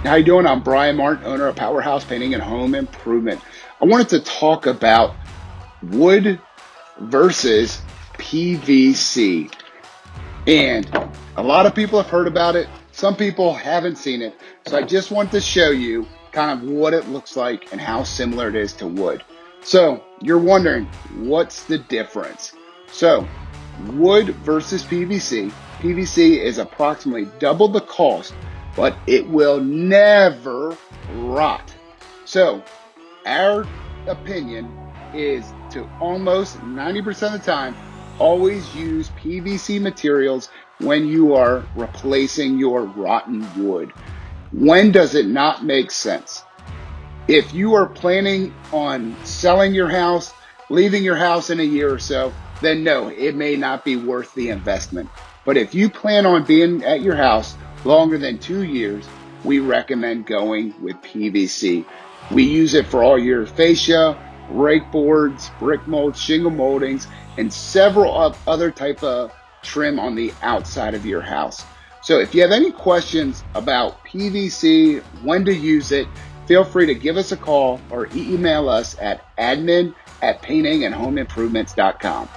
How you doing? I'm Brian Martin, owner of Powerhouse Painting and Home Improvement. I wanted to talk about wood versus PVC. And a lot of people have heard about it. Some people haven't seen it. So I just want to show you kind of what it looks like and how similar it is to wood. So you're wondering, what's the difference? So wood versus PVC. PVC is approximately double the cost, but it will never rot. So our opinion is to almost 90% of the time, always use PVC materials when you are replacing your rotten wood. When does it not make sense? If you are planning on selling your house, leaving your house in a year or so, then no, it may not be worth the investment. But if you plan on being at your house longer than 2 years, we recommend going with PVC. We use it for all your fascia, rake boards, brick molds, shingle moldings, and several other type of trim on the outside of your house. So if you have any questions about PVC, when to use it, feel free to give us a call or email us at admin@paintingandhomeimprovements.com.